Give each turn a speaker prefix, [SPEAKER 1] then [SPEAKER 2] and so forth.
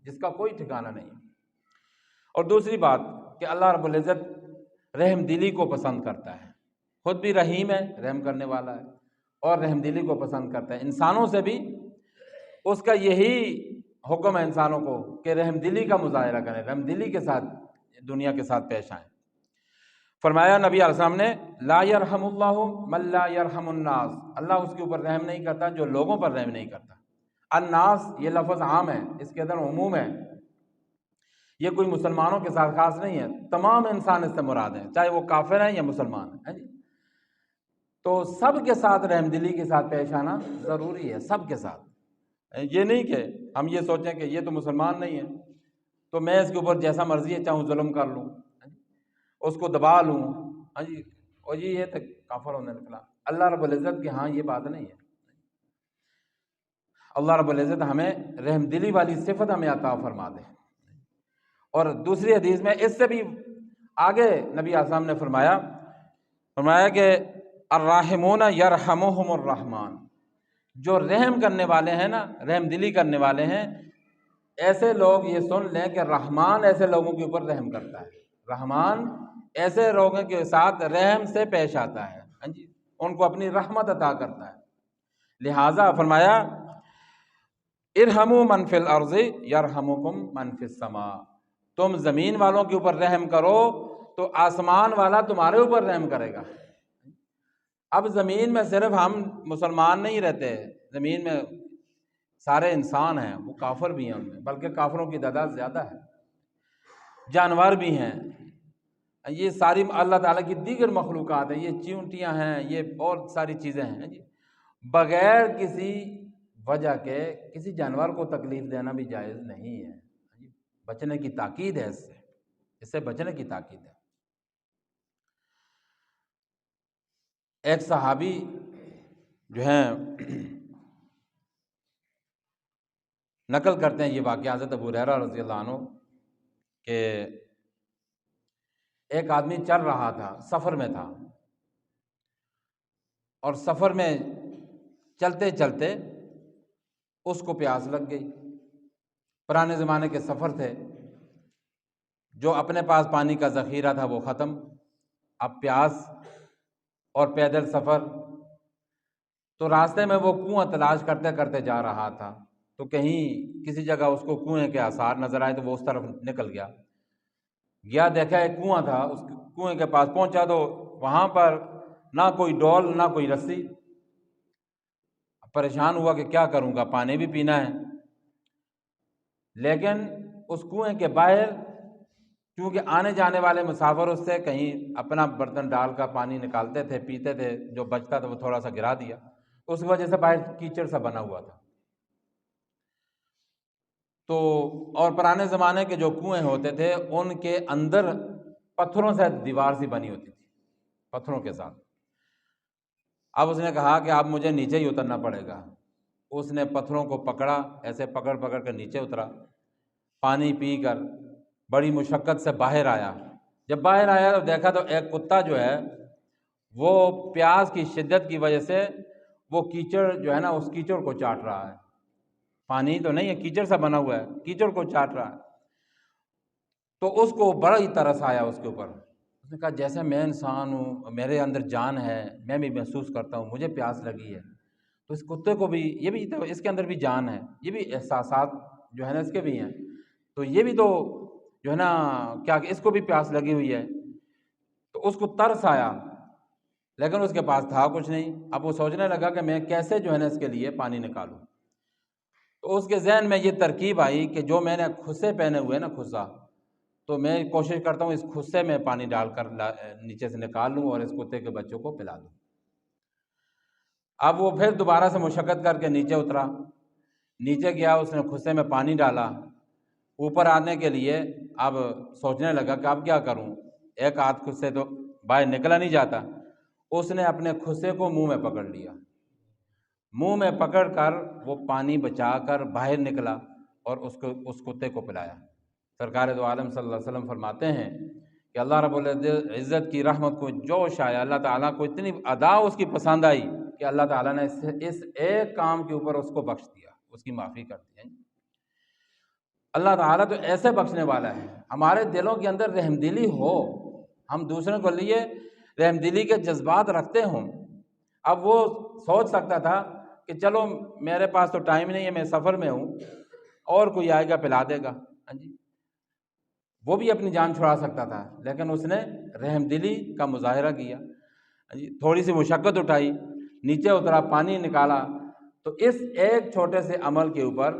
[SPEAKER 1] جس کا کوئی ٹھکانہ نہیں۔ اور دوسری بات کہ اللہ رب العزت رحم دلی کو پسند کرتا ہے، خود بھی رحیم ہے، رحم کرنے والا ہے، اور رحم دلی کو پسند کرتا ہے۔ انسانوں سے بھی اس کا یہی حکم ہے انسانوں کو کہ رحم دلی کا مظاہرہ کریں، رحم دلی کے ساتھ دنیا کے ساتھ پیش آئیں۔ فرمایا نبی علیہ السلام نے لا یرحم اللہ من لا یرحم الناس، اللہ اس کے اوپر رحم نہیں کرتا جو لوگوں پر رحم نہیں کرتا۔ الناس یہ لفظ عام ہے، اس کے اندر عموم ہے، یہ کوئی مسلمانوں کے ساتھ خاص نہیں ہے، تمام انسان اس سے مراد ہیں، چاہے وہ کافر ہیں یا مسلمان ہیں جی۔ تو سب کے ساتھ رحم دلی کے ساتھ پیش آنا ضروری ہے، سب کے ساتھ۔ یہ نہیں کہ ہم یہ سوچیں کہ یہ تو مسلمان نہیں ہے تو میں اس کے اوپر جیسا مرضی ہے چاہوں ظلم کر لوں، اس کو دبا لوں، ہاں جی، اور یہ تو کافر ہونے نکلا۔ اللہ رب العزت کی ہاں یہ بات نہیں ہے۔ اللہ رب العزت ہمیں رحم دلی والی صفت ہمیں عطا فرما دے۔ اور دوسری حدیث میں اس سے بھی آگے نبی اعظم نے فرمایا کہ الراحمون یرحمہم الرحمن، جو رحم کرنے والے ہیں نا، رحم دلی کرنے والے ہیں، ایسے لوگ یہ سن لیں کہ رحمان ایسے لوگوں کے اوپر رحم کرتا ہے، رحمان ایسے لوگوں کے ساتھ رحم سے پیش آتا ہے، ہاں جی، ان کو اپنی رحمت عطا کرتا ہے۔ لہٰذا فرمایا ارحموا من فی الارض یرحمکم من فی السماء، تم زمین والوں کے اوپر رحم کرو تو آسمان والا تمہارے اوپر رحم کرے گا۔ اب زمین میں صرف ہم مسلمان نہیں رہتے، زمین میں سارے انسان ہیں، وہ کافر بھی ہیں ان میں، بلکہ کافروں کی تعداد زیادہ ہے، جانور بھی ہیں، یہ ساری اللہ تعالیٰ کی دیگر مخلوقات ہیں، یہ چیونٹیاں ہیں، یہ اور ساری چیزیں ہیں جی۔ بغیر کسی وجہ کے کسی جانور کو تکلیف دینا بھی جائز نہیں ہے، بچنے کی تاکید ہے، اس سے بچنے کی تاکید ہے۔ ایک صحابی جو ہیں نقل کرتے ہیں یہ واقعہ حضرت ابو ہریرہ رضی اللہ عنہ کہ ایک آدمی چل رہا تھا، سفر میں تھا، اور سفر میں چلتے چلتے اس کو پیاس لگ گئی۔ پرانے زمانے کے سفر تھے، جو اپنے پاس پانی کا ذخیرہ تھا وہ ختم، اب پیاس اور پیدل سفر، تو راستے میں وہ کنواں تلاش کرتے کرتے جا رہا تھا، تو کہیں کسی جگہ اس کو کنویں کے آثار نظر آئے تو وہ اس طرف نکل گیا، دیکھا ایک کنواں تھا، اس کنویں کے پاس پہنچا تو وہاں پر نہ کوئی ڈول نہ کوئی رسی۔ پریشان ہوا کہ کیا کروں گا، پانی بھی پینا ہے، لیکن اس کنویں کے باہر کیونکہ آنے جانے والے مسافر اس سے کہیں اپنا برتن ڈال کر پانی نکالتے تھے، پیتے تھے، جو بچتا تھا وہ تھوڑا سا گرا دیا، اس وجہ سے باہر کیچڑ سا بنا ہوا تھا۔ تو اور پرانے زمانے کے جو کنویں ہوتے تھے ان کے اندر پتھروں سے دیوار سی بنی ہوتی تھی، پتھروں کے ساتھ۔ اب اس نے کہا کہ اب مجھے نیچے ہی اترنا پڑے گا۔ اس نے پتھروں کو پکڑا، ایسے پکڑ کر نیچے اترا، پانی پی کر بڑی مشقت سے باہر آیا۔ جب باہر آیا تو دیکھا تو ایک کتا جو ہے وہ پیاس کی شدت کی وجہ سے وہ کیچڑ جو ہے نا، اس کیچڑ کو چاٹ رہا ہے، پانی تو نہیں ہے، کیچڑ سا بنا ہوا ہے، کیچڑ کو چاٹ رہا ہے۔ تو اس کو بڑا ہی ترس آیا اس کے اوپر، اس نے کہا جیسے میں انسان ہوں، میرے اندر جان ہے، میں بھی محسوس کرتا ہوں مجھے پیاس لگی ہے، تو اس کتے کو بھی، یہ بھی تو اس کے اندر بھی جان ہے، یہ بھی احساسات جو ہے نا اس کے بھی ہیں، تو یہ بھی تو جو ہے نا کیا کہ اس کو بھی پیاس لگی ہوئی ہے۔ تو اس کو ترس آیا، لیکن اس کے پاس تھا کچھ نہیں۔ اب وہ سوچنے لگا کہ میں کیسے جو ہے نا اس کے لیے پانی نکالوں۔ تو اس کے ذہن میں یہ ترکیب آئی کہ جو میں نے خصے پہنے ہوئے نا، خصا، تو میں کوشش کرتا ہوں اس خصے میں پانی ڈال کر نیچے سے نکال لوں اور اس کتے کے بچوں کو پلا دوں۔ اب وہ پھر دوبارہ سے مشقت کر کے نیچے اترا، نیچے گیا، اس نے خصے میں پانی ڈالا، اوپر آنے کے لیے اب سوچنے لگا کہ اب کیا کروں، ایک ہاتھ خود سے تو باہر نکلا نہیں جاتا۔ اس نے اپنے خصے کو منہ میں پکڑ لیا، منہ میں پکڑ کر وہ پانی بچا کر باہر نکلا اور اس کتے کو پلایا۔ سرکار دو عالم صلی اللہ علیہ وسلم فرماتے ہیں کہ اللہ رب العزت کی رحمت کو جوش آیا، اللہ تعالیٰ کو اتنی ادا اس کی پسند آئی کہ اللہ تعالیٰ نے اس ایک کام کے اوپر اس کو بخش دیا، اس کی معافی کر دی۔ اللہ تعالیٰ تو ایسے بخشنے والا ہے، ہمارے دلوں کے اندر رحم دلی ہو، ہم دوسروں کو لیے رحم دلی کے جذبات رکھتے ہوں۔ اب وہ سوچ سکتا تھا کہ چلو میرے پاس تو ٹائم نہیں ہے، میں سفر میں ہوں، اور کوئی آئے گا پلا دے گا، ہاں جی، وہ بھی اپنی جان چھڑا سکتا تھا، لیکن اس نے رحم دلی کا مظاہرہ کیا، ہاں جی، تھوڑی سی مشقت اٹھائی، نیچے اترا، پانی نکالا، تو اس ایک چھوٹے سے عمل کے اوپر